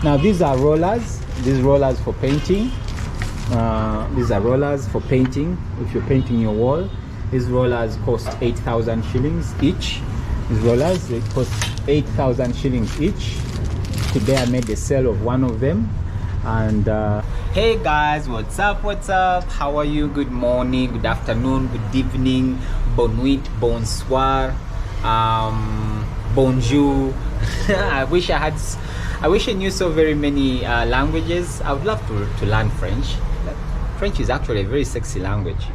Now these are rollers. These rollers for painting. These are rollers for painting. If you're painting your wall, these rollers cost 8,000 shillings each. These rollers, they cost 8,000 shillings each. Today I made a sale of one of them. And hey guys, what's up? How are you? Good morning, good afternoon, good evening, bon nuit, bonsoir, bonjour. I wish I knew so very many languages. I would love to learn French. French is actually a very sexy language.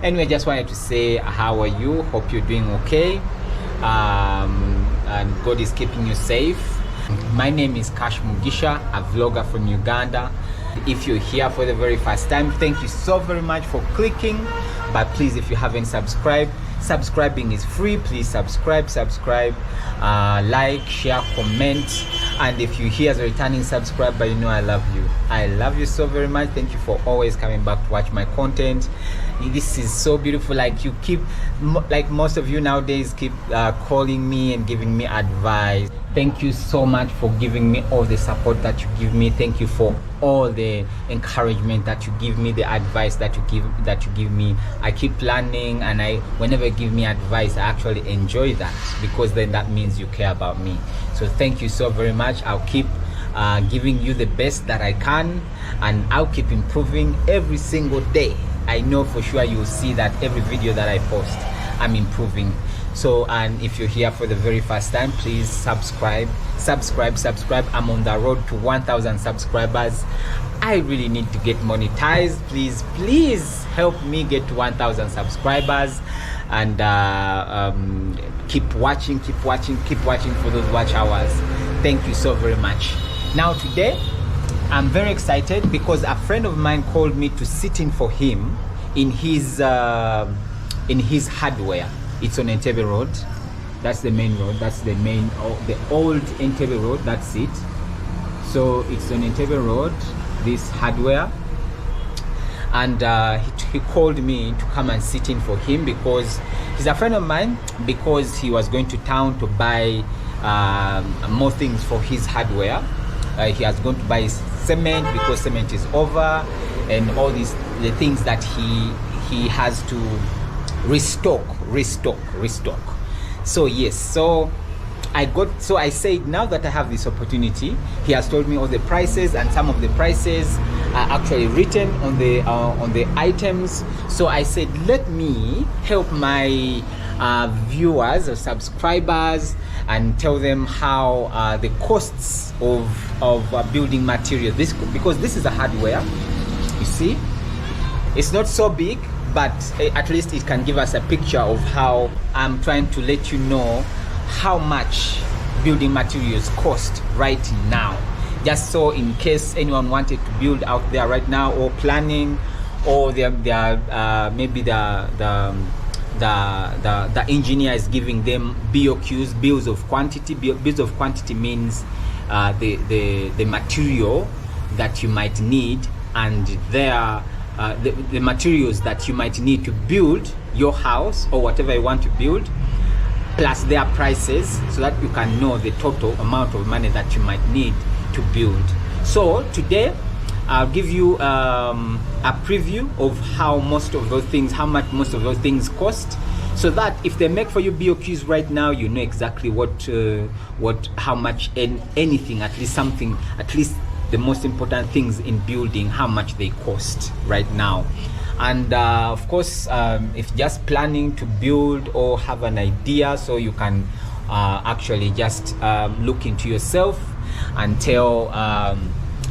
Anyway, just wanted to say, how are you? Hope you're doing okay, and God is keeping you safe. My name is Kash Mugisha, a vlogger from Uganda. If you're here for the very first time, thank you so very much for clicking. But please, if you haven't subscribed, subscribing is free. Please subscribe, like, share, comment. And if you're here as a returning subscriber, you know I love you so very much. Thank you for always coming back to watch my content. This is so beautiful. Like, you keep, like most of you nowadays, keep calling me and giving me advice. Thank you so much for giving me all the support that you give me. Thank you for all the encouragement that you give me, the advice that you give me. I keep learning, and whenever you give me advice, I actually enjoy that, because then that means you care about me. So thank you so very much. I'll keep giving you the best that I can, and I'll keep improving every single day. I know for sure you'll see that every video that I post, I'm improving. So, and if you're here for the very first time, please subscribe. I'm on the road to 1,000 subscribers. I really need to get monetized. Please help me get to 1,000 subscribers, and keep watching for those watch hours. Thank you so very much. Now today I'm very excited because a friend of mine called me to sit in for him in his hardware. It's on Entebbe Road. That's the main road. That's the old Entebbe Road. That's it. So it's on Entebbe Road, this hardware. And he called me to come and sit in for him because he's a friend of mine, because he was going to town to buy more things for his hardware. He was going to buy cement because cement is over, and all the things that he has to restock. So yes, so I said, now that I have this opportunity, he has told me all the prices, and some of the prices are actually written on the items. So I said, let me help my viewers or subscribers and tell them how the costs of building material, because this is a hardware, you see, it's not so big, but at least it can give us a picture of how I'm trying to let you know how much building materials cost right now, just so in case anyone wanted to build out there right now, or planning, or maybe the engineer is giving them BOQs, bills of quantity. Bills of quantity means the material that you might need, and the materials that you might need to build your house or whatever you want to build, plus their prices, so that you can know the total amount of money that you might need to build. So today I'll give you a preview of how much most of those things cost, so that if they make for you BOQs right now, you know exactly how much, and anything, at least the most important things in building, how much they cost right now. And of course, if just planning to build or have an idea, so you can actually just look into yourself and tell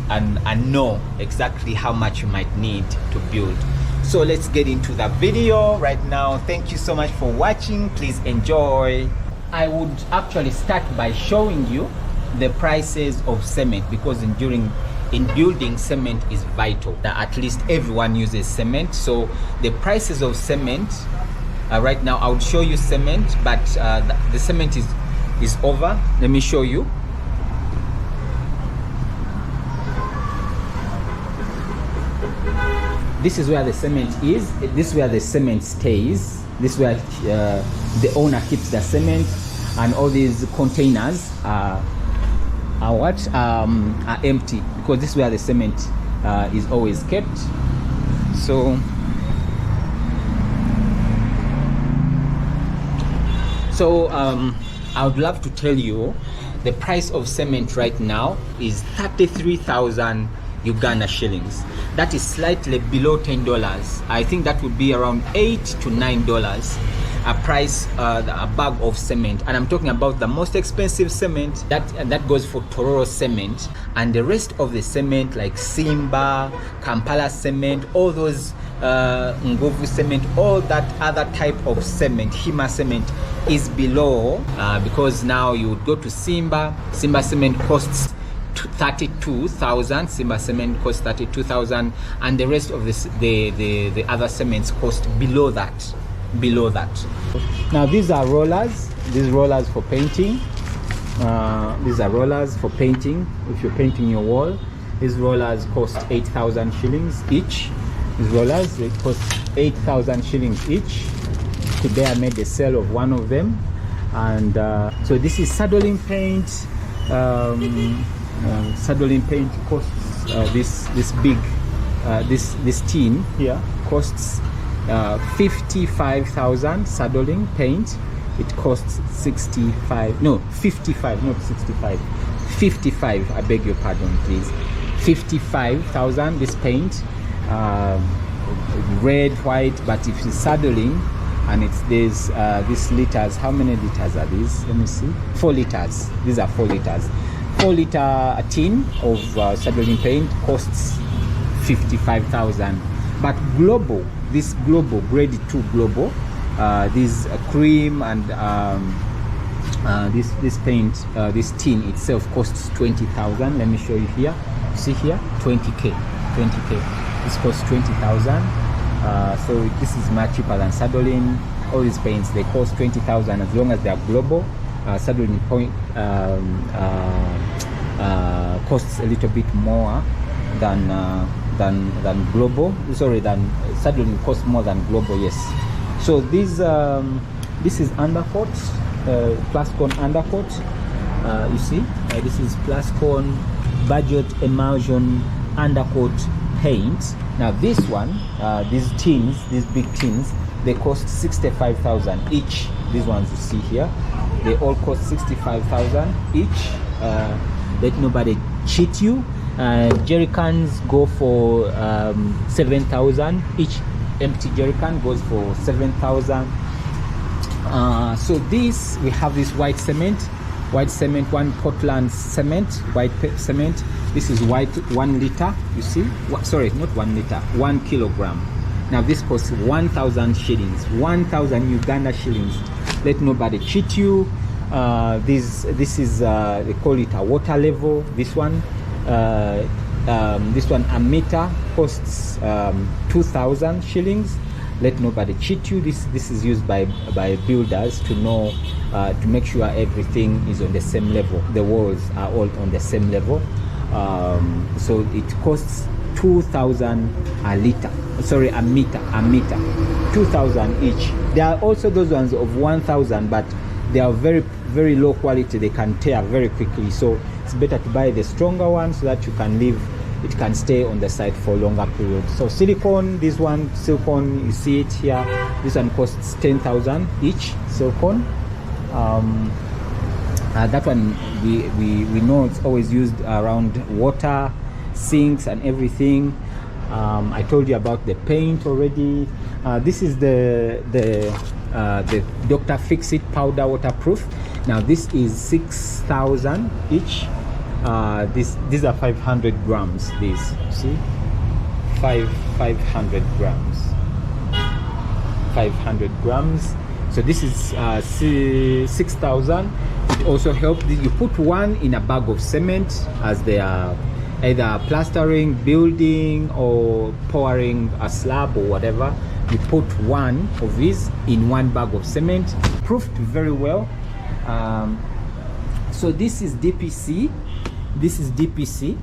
and know exactly how much you might need to build. So let's get into the video right now. Thank you so much for watching. Please enjoy. I would actually start by showing you the prices of cement, because in building, cement is vital. At least everyone uses cement. So the prices of cement right now, I would show you cement, but the cement is over. Let me show you. This is where the cement is. This is where the cement stays. This is where the owner keeps the cement, and all these containers are empty, because this is where the cement is always kept. So I would love to tell you the price of cement right now is 33,000 Uganda shillings. That is slightly below $10. I think that would be around $8 to $9 a price, a bag of cement. And I'm talking about the most expensive cement, that goes for Tororo cement, and the rest of the cement like Simba, Kampala cement, all those Nguvu cement, all that other type of cement, Hima cement, is below, because now you would go to Simba cement costs 32,000. Simba cement costs 32,000, and the rest of this, the other cements cost below that. Now these are rollers. These rollers for painting. These are rollers for painting. If you're painting your wall, these rollers cost 8,000 shillings each. These rollers, they cost 8,000 shillings each. Today I made a sale of one of them, and so this is saddling paint. Saddling paint costs this big this tin here costs 55,000. Saddling paint, it costs 55, no 55, not 65, 55, I beg your pardon please, 55,000 this paint, red, white. But if it's saddling, and it's these liters, how many liters are these? Let me see. 4 liters. These are 4 liters. 4-liter tin of saddling paint costs 55,000. But global, this global grade 2 global, this cream and this paint, this tin itself costs 20,000. Let me show you here. See here, 20k. This costs 20,000. So this is much cheaper than saddling. All these paints, they cost 20,000 as long as they are global. Saddling point costs a little bit more than global. Sorry, than saddling costs more than global. Yes. So this is undercoat, Plascon undercoat. You see, this is Plascon budget emulsion undercoat paint. Now this one, these tins, these big tins, they cost 65,000 each. These ones you see here, they all cost 65,000 each. Let nobody cheat you. Jerry cans go for 7,000 each. Empty jerry can goes for 7,000. So this, we have this white cement, one Portland cement, white cement. This is white, 1 liter. You see, sorry, not 1 liter, 1 kilogram. Now this costs 1,000 shillings, 1,000 Uganda shillings. Let nobody cheat you. This is they call it a water level. This one a meter costs 2,000 shillings. Let nobody cheat you. This is used by builders to know, to make sure everything is on the same level. The walls are all on the same level. So it costs 2,000 a liter. Sorry, a meter. 2,000 each. There are also those ones of 1,000, but they are very, very low quality. They can tear very quickly. So it's better to buy the stronger one so that you can leave. It can stay on the site for a longer period. So silicone, this one, silicone, you see it here. This one costs 10,000 each, silicone. That one we know it's always used around water, sinks and everything. I told you about the paint already. This is the Dr. Fix-It powder waterproof. Now this is 6,000 each. These are 500 grams. These, see, 500 grams. 500 grams. So this is 6,000. It also helps. You put one in a bag of cement as they are either plastering, building, or pouring a slab or whatever. You put one of these in one bag of cement. Proofed very well. So this is DPC. This is DPC.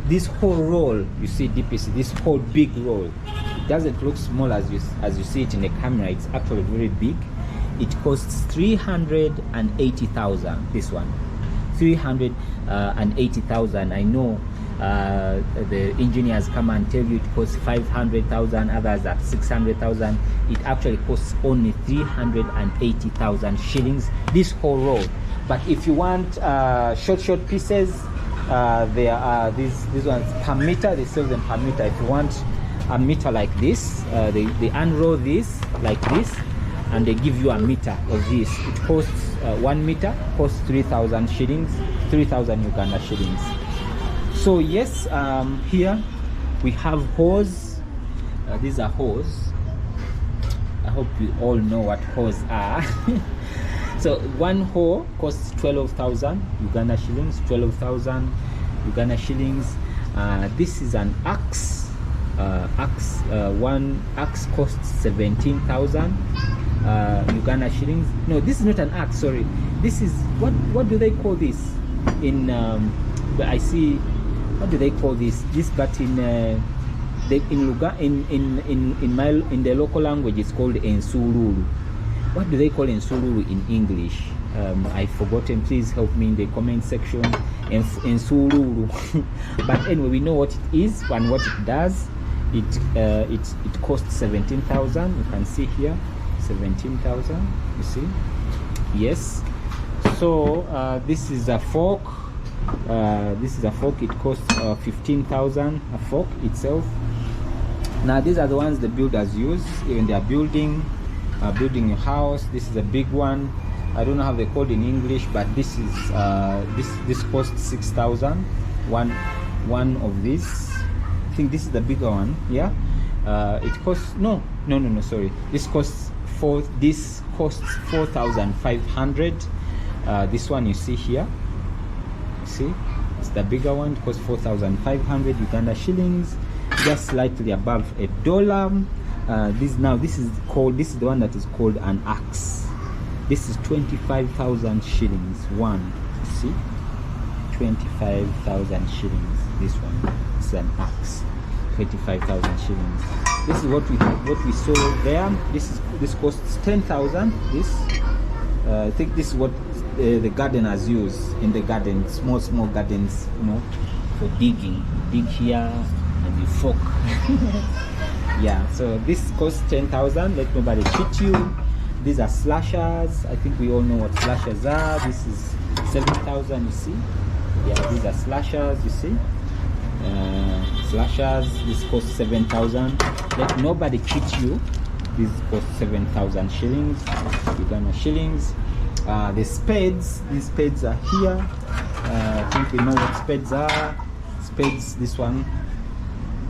This whole roll, you see DPC, this whole big roll, it doesn't look small as you see it in the camera. It's actually very big. It costs 380,000. This one, 380,000. I know the engineers come and tell you it costs 500,000, others at 600,000. It actually costs only 380,000 shillings, this whole road. But if you want short pieces, there are these ones per meter. They sell them per meter. If you want a meter like this, they unroll this like this, and they give you a meter of this. It costs 1 meter costs 3,000 shillings, 3,000 Uganda shillings. So yes, here we have hose. These are hose. I hope you all know what hose are. So one hose costs 12,000 Uganda shillings, 12,000 Uganda shillings. This is an axe. One axe costs 17,000 Uganda shillings. No, this is not an axe, sorry. This is, what do they call this in I see, what do they call this, but in the local language it's called ensululu. What do they call ensululu in English? I've forgotten. Please help me in the comment section. Ensululu. But anyway, we know what it is and what it does. It costs 17,000. You can see here 17,000. You see, yes. So this is a fork. It costs 15,000 a fork itself. Now these are the ones the builders use when they are building a house. This is a big one. I don't know how they call it in English, but this is this costs 6,000. One of these. I think this is the bigger one. Yeah. It costs no. Sorry. This costs 4,500. This one you see here. See, it's the bigger one. It costs 4,500 Uganda shillings, just slightly above $1. This is the one that is called an axe. This is 25,000 shillings. One, you see, 25,000 shillings. This one is an axe, 25,000 shillings. This is what we saw there. This costs 10,000. This I think this is what the gardeners use in the garden, small gardens, you know, for digging. Dig here and you fork. Yeah, so this costs 10,000. Let nobody cheat you. These are slashers. I think we all know what slashers are. This is 7,000. You see, yeah, these are slashers. You see, slashers. This costs 7,000. Let nobody cheat you. This costs 7,000 shillings, Uganda shillings. The spades, these spades are here. I think we know what spades are. Spades, this one,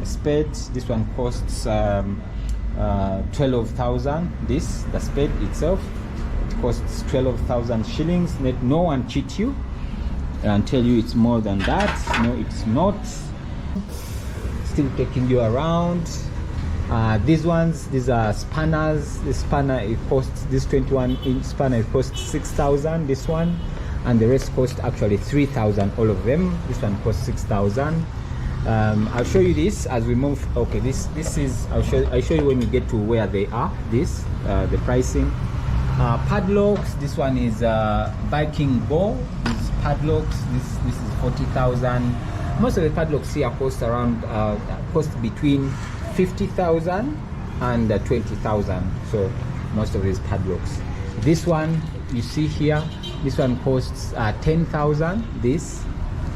a spade, this one costs 12,000. The spade itself, it costs 12,000 shillings. Let no one cheat you and tell you it's more than that. No, it's not. Still taking you around. These are spanners. This spanner, it costs, this 21-inch spanner, it costs 6,000. This one, and the rest cost actually 3,000. All of them. This one costs 6,000. I'll show you this as we move. Okay, this is, I'll show you when we get to where they are. The pricing. Padlocks. This one is Viking bow. These padlocks. This is 40,000. Most of the padlocks here cost between 50,000 and 20,000. So most of these padlocks. This one you see here, this one costs 10,000. This,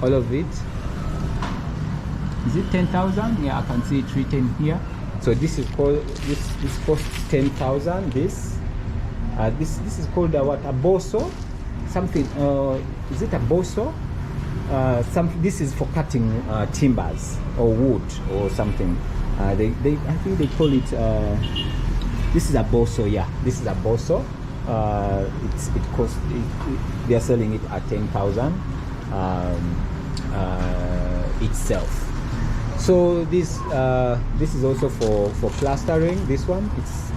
all of it. Is it 10,000? Yeah, I can see it written here. So this is called, this costs 10,000. This is called what? A boso? Something. Is it a boso? This is for cutting timbers or wood or something. I think they call it. This is a boso. Yeah, this is a boso. It costs. They are selling it at 10,000 itself. So this is also for plastering. This one,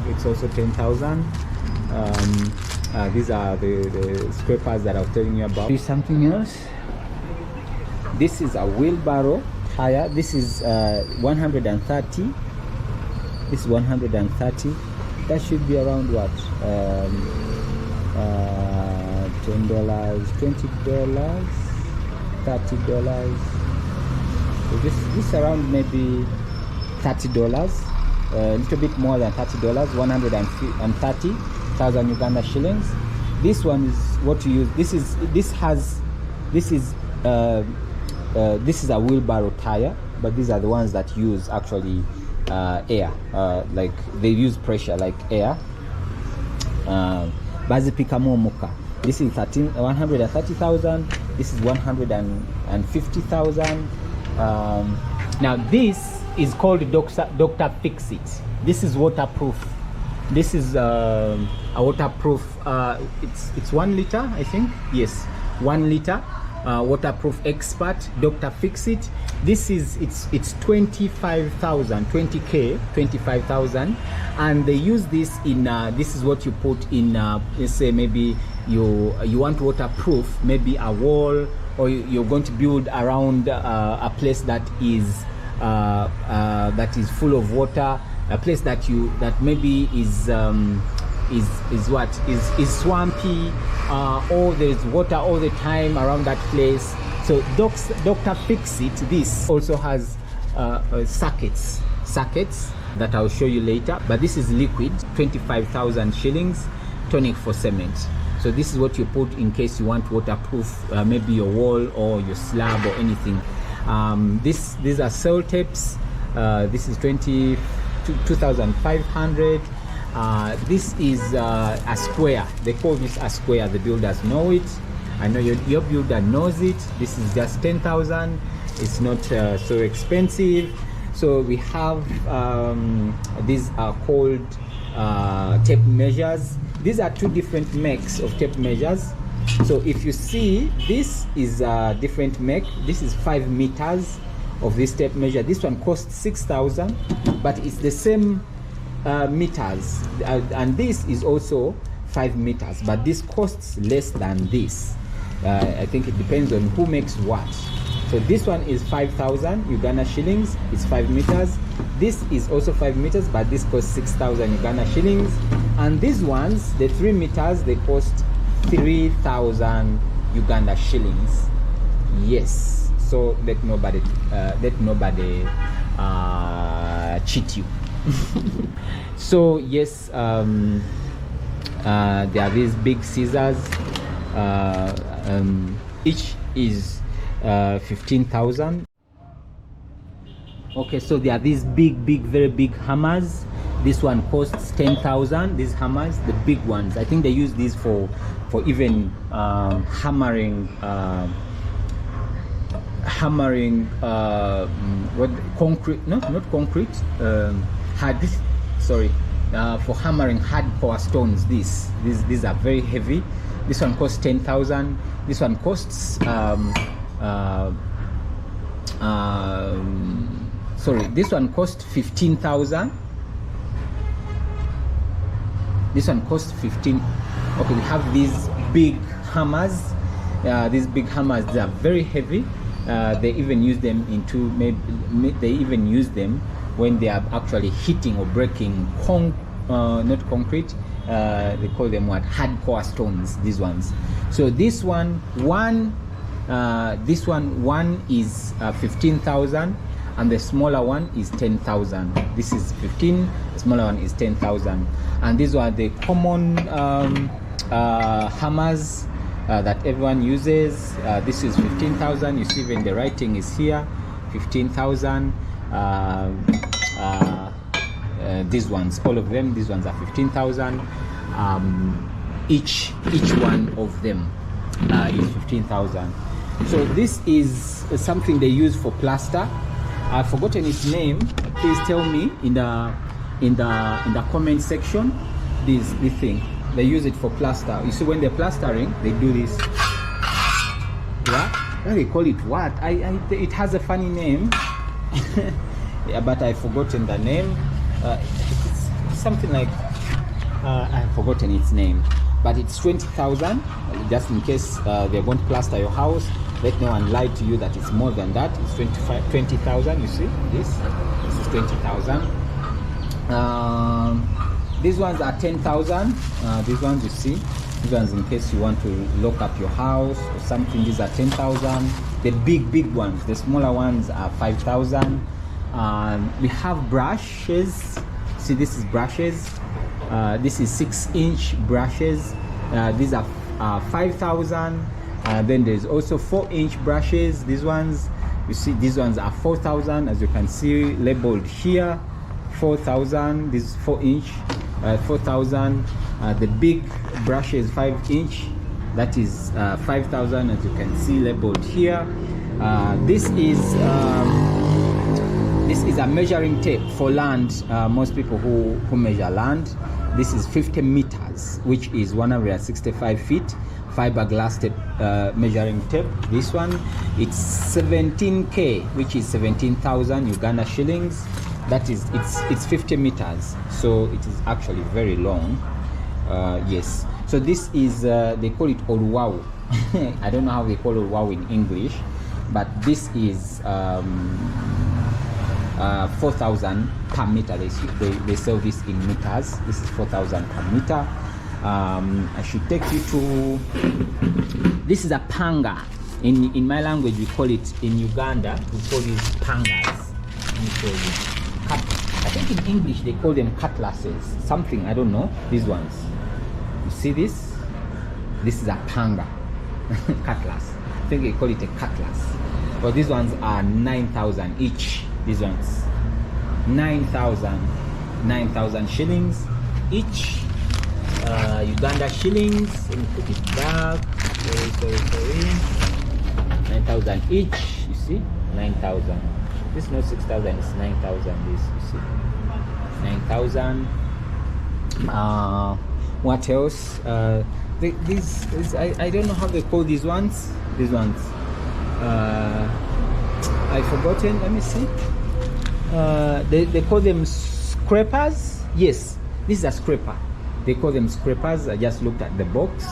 it's also 10,000. These are the scrapers that I was telling you about. Here's something else. This is a wheelbarrow tire. This is 130. This is 130. That should be around what? $10, $20. $30. So this around maybe $30, a little bit more than $30, 130,000 Uganda shillings. This one is what you use. This is a wheelbarrow tire, but these are the ones that use actually air, like they use pressure like air. Bazipikamomuka. This is 130,000. This is 150,000. Now this is called Dr. Fix-It. This is waterproof. This is a waterproof. It's 1 liter, I think. Yes, 1 liter. Waterproof expert, Dr. Fix-It. This is it's 25,000, 20k, 25,000, and they use this in. This is what you put in. Let's say maybe you want waterproof, maybe a wall, or you're going to build around a place that is full of water, a place that maybe is swampy, or there's water all the time around that place. So Dr. Fix-It, this also has sockets that I'll show you later, but this is liquid, 25,000 shillings, tonic for cement. So this is what you put in case you want waterproof, maybe your wall or your slab or anything. These are cell tapes. This is 2,500. This is a square. They call this a square. The builders know it. I know your builder knows it. This is just 10,000. It's not so expensive. So we have these are called tape measures. These are two different makes of tape measures. So if you see, this is a different make. This is 5 meters of this tape measure. This one costs 6,000, but it's the same meters, and this is also 5 meters, but this costs less than this. I think it depends on who makes what. So this one is 5,000 Uganda shillings. It's 5 meters. This is also 5 meters, but this costs 6,000 Uganda shillings. And these ones, the 3 meters, they cost 3,000 Uganda shillings. Yes. So let nobody cheat you. So yes, there are these big scissors. Each is 15,000. Okay, so there are these very big hammers. This one costs 10,000. These hammers, the big ones, I think they use these for even hammering what, concrete, no, not concrete, for hammering hardcore stones. These are very heavy. This one costs 10,000. This one costs this one costs 15,000. This one costs 15. Okay, we have these big hammers. These big hammers, they are very heavy. They even use them they even use them when they are actually hitting or breaking not concrete. They call them what? Hardcore stones. These ones. So this one is 15,000, and the smaller one is 10,000. This is 15. The smaller one is 10,000. And these are the common hammers that everyone uses. This is 15,000. You see, even the writing is here, 15,000. These ones, all of them, these ones are 15,000. Each one of them is 15,000. So this is something they use for plaster. I've forgotten its name. Please tell me in the comment section. This thing, they use it for plaster. You see, when they're plastering, they do this. Yeah, they call it what? It has a funny name. Yeah, but I've forgotten the name. It's something like I've forgotten its name, but it's 20,000. Just in case they're going to plaster your house, let no one lie to you that it's more than that. It's 20,000. You see, this is 20,000. These ones are 10,000. These ones you see, these ones in case you want to lock up your house or something. These are 10,000. The big ones. The smaller ones are 5,000. We have brushes. See, this is brushes. This is 6-inch brushes. These are 5,000. Then there's also 4-inch brushes. These ones, you see, these ones are 4,000, as you can see labeled here. 4,000. This is 4-inch. 4,000. The big brush is 5-inch. That is 5,000, as you can see labeled here. This is a measuring tape for land. Most people who measure land. This is 50 meters, which is 165 feet. Fiberglass tape, measuring tape. This one, it's 17K, which is 17,000 Uganda shillings. That is, it's 50 meters, so it is actually very long. Yes. So this is they call it Oluwawu. I don't know how they call Oluwawu in English, but this is 4,000 per meter. They sell this in meters. This is 4,000 per meter. I should take you to. This is a panga. In my language, we call it, in Uganda, we call these pangas. Let me show you. I think in English they call them cutlasses. Something, I don't know. These ones. You see this? This is a panga. Cutlass. I think they call it a cutlass. But these ones are 9,000 each. These ones. 9,000 shillings each. Uganda shillings. Let me put it back. Sorry. 9,000 each. You see? 9,000. This is not 6,000. It's 9,000. This, you see? 9,000. What else? These I don't know how they call these ones. These ones. I've forgotten. Let me see. They call them scrapers. Yes, this is a scraper. They call them scrapers. I just looked at the box.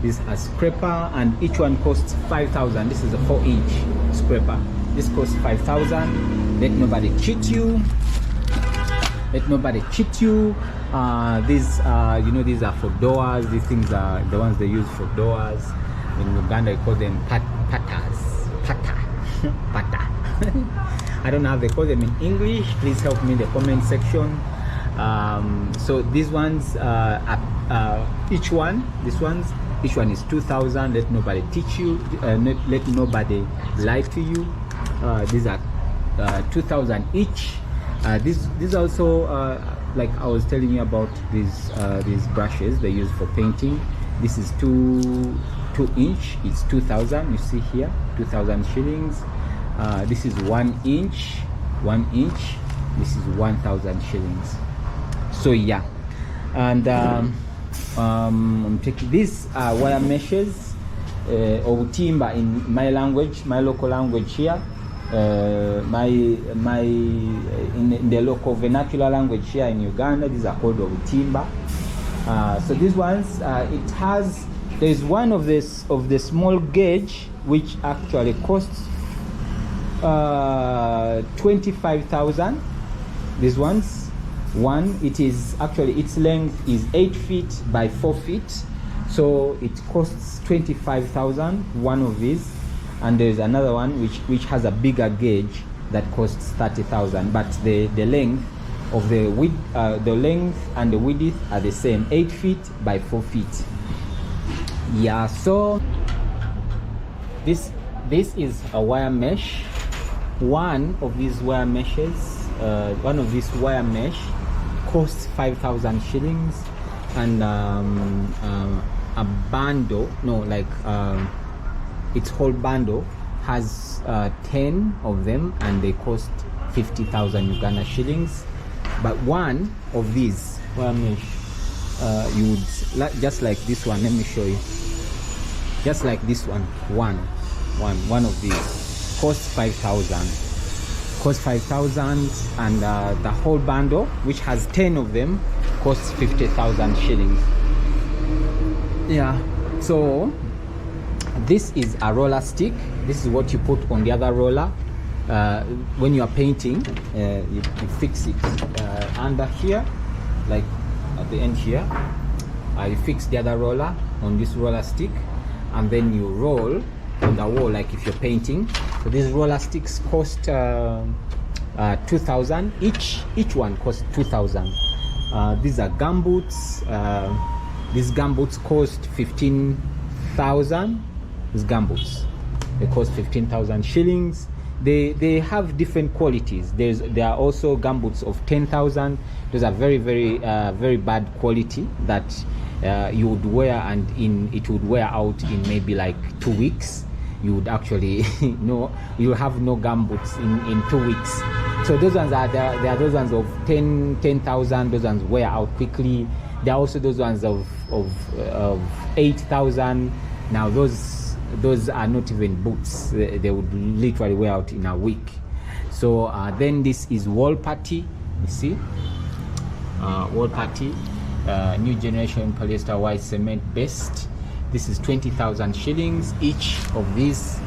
This is a scraper, and each one costs 5,000. This is a 4-inch scraper. This costs 5,000. Let nobody cheat you. Let nobody cheat you. These, you know, these are for doors. These things are the ones they use for doors. In Uganda, they call them patas. Pata. Pata. I don't know how they call them in English. Please help me in the comment section. So these ones, each one, each one is 2,000. Let nobody teach you. Let nobody lie to you. These are 2,000 each. These also, like I was telling you about these brushes they use for painting. This is 2-inch. It's 2,000. You see here, 2,000 shillings. This is 1-inch. 1-inch. This is 1,000 shillings. So yeah, and I'm taking these wire meshes or timber in my language, my local language here. In the local vernacular language here in Uganda, these are called timber. So these ones, there's one of the small gauge which actually costs 25,000. These ones, it is actually, its length is 8 feet by 4 feet, so it costs 25,000. One of these. And there's another one which has a bigger gauge that costs 30,000, but the length of the width, the length and the width are the same, 8 feet by 4 feet. Yeah, so this is a wire mesh. One of these wire meshes, wire mesh costs 5,000 shillings, and a bundle, its whole bundle has 10 of them, and they cost 50,000 Uganda shillings. But one of these wire mesh, you would just like this one. Let me show you. Just like this one, one of these costs 5,000. Costs 5,000, and the whole bundle, which has 10 of them, costs 50,000 shillings. Yeah. So this is a roller stick. This is what you put on the other roller when you are painting. You fix it under here, like at the end here. You fix the other roller on this roller stick, and then you roll on the wall like if you're painting. So these roller sticks cost 2,000 each. Each one costs 2,000. These are gumboots. These gumboots cost 15,000. These gumboots, they cost 15,000 shillings. They have different qualities. There are also gumboots of 10,000. Those are very bad quality that you would wear, and it would wear out in maybe like 2 weeks. You would actually you'll have no gumboots in 2 weeks. So those ones are there are those ones of 10,000. Those ones wear out quickly. There are also those ones of 8,000. Now those are not even boots. They would literally wear out in a week. So then this is wall putty. You see, wall putty, new generation polyester white cement based. This is 20,000 shillings each of these.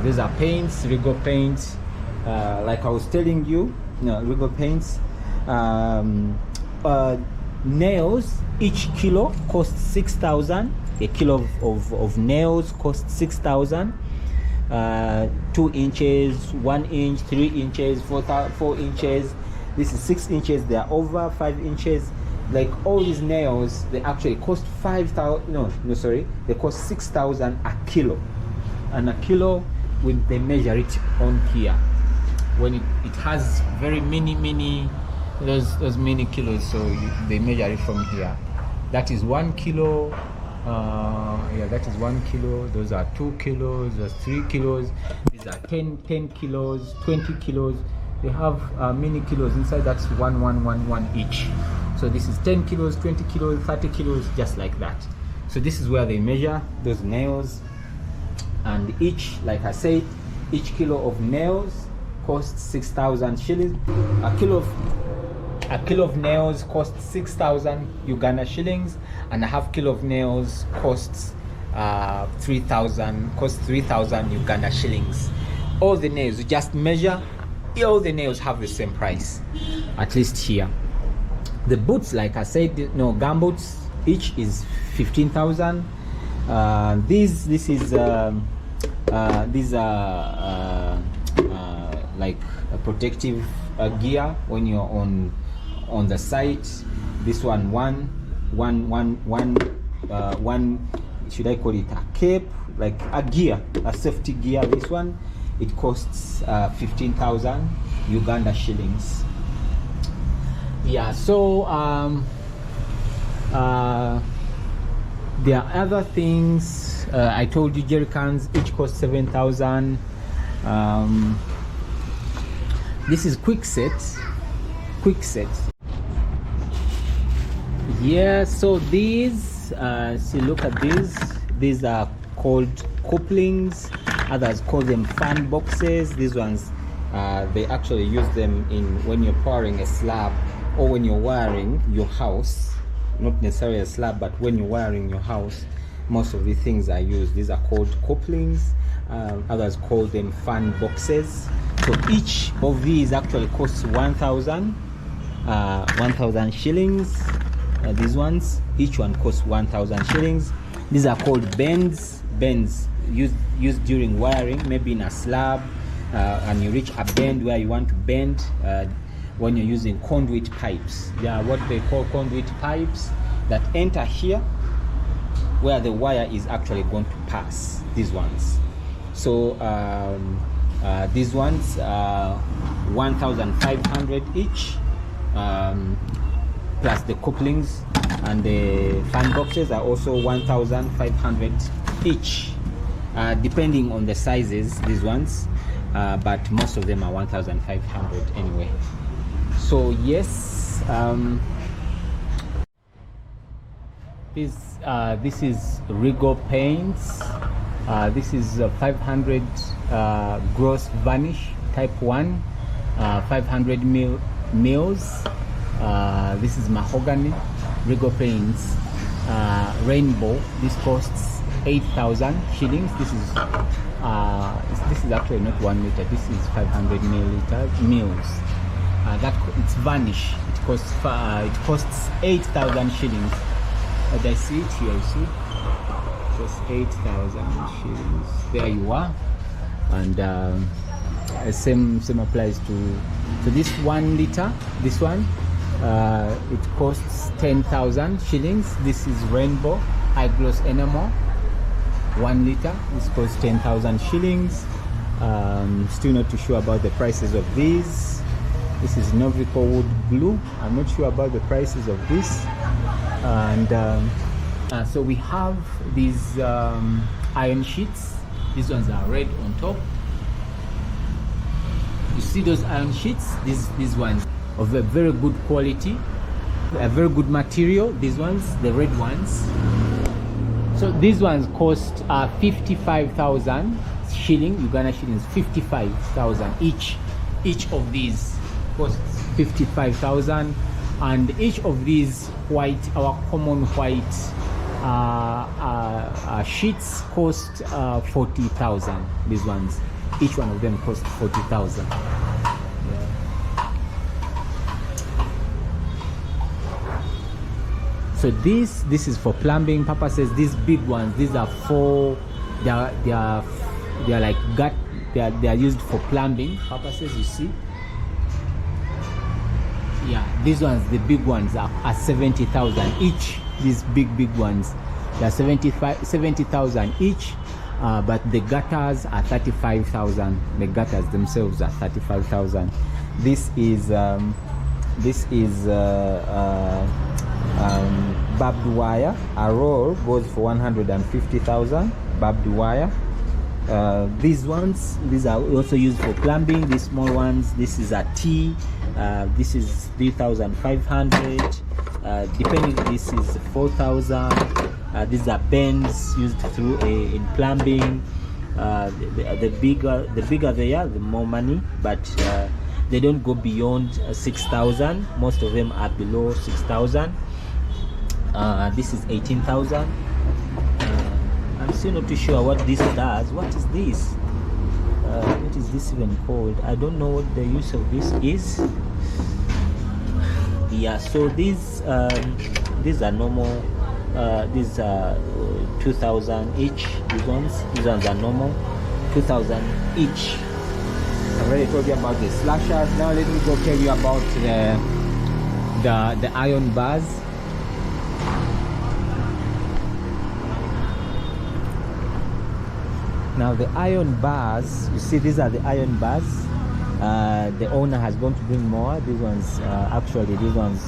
These are paints, Regal paints. Like I was telling you, Regal paints. Nails, each kilo costs 6,000. A kilo of nails costs 6,000. 2 inches, 1 inch, 3 inches, 4 inches. This is 6 inches. They are over 5 inches. Like all these nails, they actually cost 5,000. No, sorry, they cost 6,000 a kilo. And a kilo, when they measure it on here, when it has very many those many kilos, so they measure it from here. That is 1 kilo. That is 1 kilo. Those are 2 kilos. There's 3 kilos. These are 10 kilos, 20 kilos. They have many kilos inside. That's 1 each. So this is 10 kilos, 20 kilos, 30 kilos, just like that. So this is where they measure those nails. And each, like I said, each kilo of nails costs 6,000 shillings. A kilo of nails costs 6,000 Uganda shillings, and a half kilo of nails costs 3,000 Uganda shillings. All the nails, you just measure, all the nails have the same price, at least here. The boots, like I said, gumboots, each is 15,000. These are like a protective gear when you're on the site. This one, should I call it a cape, like a gear, a safety gear. This one, it costs 15,000 Uganda shillings. Yeah, so there are other things. I told you jerry cans each cost 7,000. This is quick set. Yeah, so these see, look at these are called couplings. Others call them fan boxes. These ones they actually use them when you're pouring a slab, or when you're wiring your house. Not necessarily a slab, but when you're wiring your house, most of these things are used. These are called couplings. Others call them fan boxes. So each of these actually costs 1,000 shillings. These ones, each one costs 1,000 shillings. These are called bends used during wiring, maybe in a slab, and you reach a bend where you want to bend when you're using conduit pipes. They are what they call conduit pipes that enter here where the wire is actually going to pass. These ones. So these ones are 1,500 each, plus the couplings, and the fan boxes are also 1,500 each, depending on the sizes, these ones, but most of them are 1,500 anyway. So yes, this is Regal paints. This is 500 gross varnish type 1, 500 mils. This is mahogany Regal paints, rainbow. This costs 8,000 shillings. This is actually not 1 liter. This is 500 mils. it's vanished. It costs 8,000 shillings. As I see it here, you see, it costs 8,000 shillings. There you are. And same applies to this 1 liter. This one, it costs 10,000 shillings. This is rainbow high gloss enamel, 1 liter. This costs 10,000 shillings. Still not too sure about the prices of these. This is Novico wood glue. I'm not sure about the prices of this. And so we have these iron sheets. These ones are red on top. You see those iron sheets? These ones of a very good quality, a very good material. These ones, the red ones. So these ones cost 55,000 shilling, Uganda shillings, 55,000 each. Each of these costs 55,000, and each of these white, our common white sheets cost 40,000. These ones, each one of them cost 40,000. So this is for plumbing purposes. These big ones, these are for they are like they are used for plumbing purposes. You see, yeah, these ones, the big ones are 70,000 each. These big ones, they are 70,000 each. But the gutters are 35,000. The gutters themselves are 35,000. This is barbed wire. A roll goes for 150,000. Barbed wire. These ones, these are also used for plumbing. These small ones, this is a T. This is 3,500. Depending, this is 4,000. These are bends used in plumbing. The bigger they are, the more money, but they don't go beyond 6,000. Most of them are below 6,000. This is 18,000. I'm still not too sure what this does. What is this? What is this even called? I don't know what the use of this is. Yeah, so these are normal. These are 2,000 each. These ones are normal, 2,000 each. I already told you about the slashers. Now let me go tell you about the iron bars. Now the iron bars, you see, these are the iron bars. The owner has gone to bring more. These ones, actually, these ones,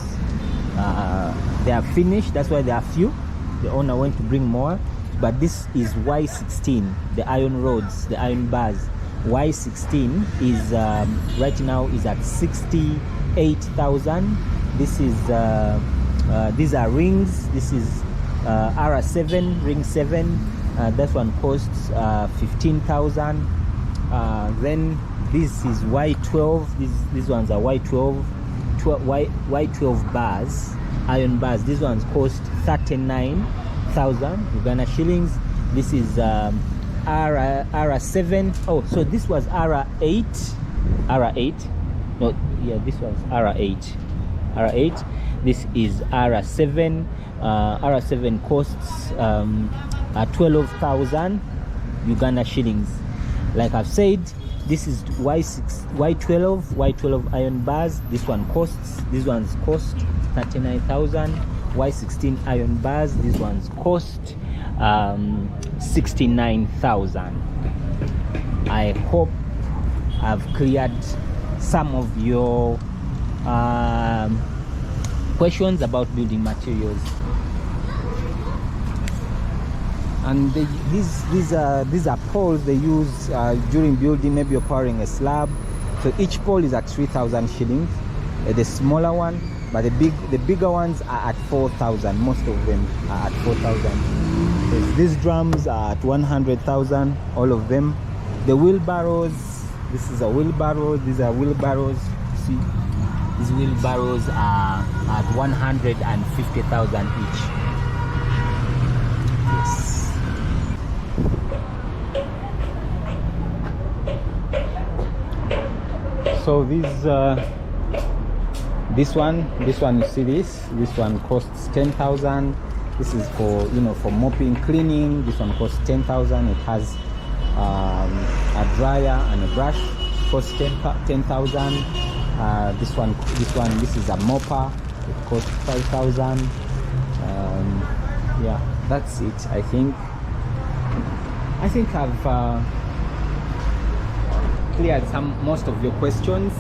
they are finished. That's why they are few. The owner went to bring more. But this is Y16, the iron rods, the iron bars. Y16 is right now is at 68,000. This is these are rings. This is R7, ring 7. That one costs 15,000. Then this is Y12. These ones are Y12. Y12 bars, iron bars. These ones cost 39,000 Uganda shillings. This is R7. Oh, so this was R8. No, yeah, this was R8. This is R7. R7 costs 12,000 Uganda shillings. Like I've said, this is Y12 iron bars. These ones cost 39,000. Y16 iron bars. These ones cost 69,000. I hope I've cleared some of your questions about building materials. And these are poles they use during building. Maybe you're pouring a slab, so each pole is at 3,000 shillings. The smaller one, but the bigger ones are at 4,000. Most of them are at 4,000. These drums are at 100,000, all of them. The wheelbarrows, this is a wheelbarrow. These are wheelbarrows. See, these wheelbarrows are at 150,000 each. Yes. So these This one, you see this one costs 10,000. This is for, you know, for mopping, cleaning. This one costs 10,000. It has a dryer and a brush, costs 10,000. This is a mopper. It costs 5,000. Yeah, that's it. I think I've cleared most of your questions.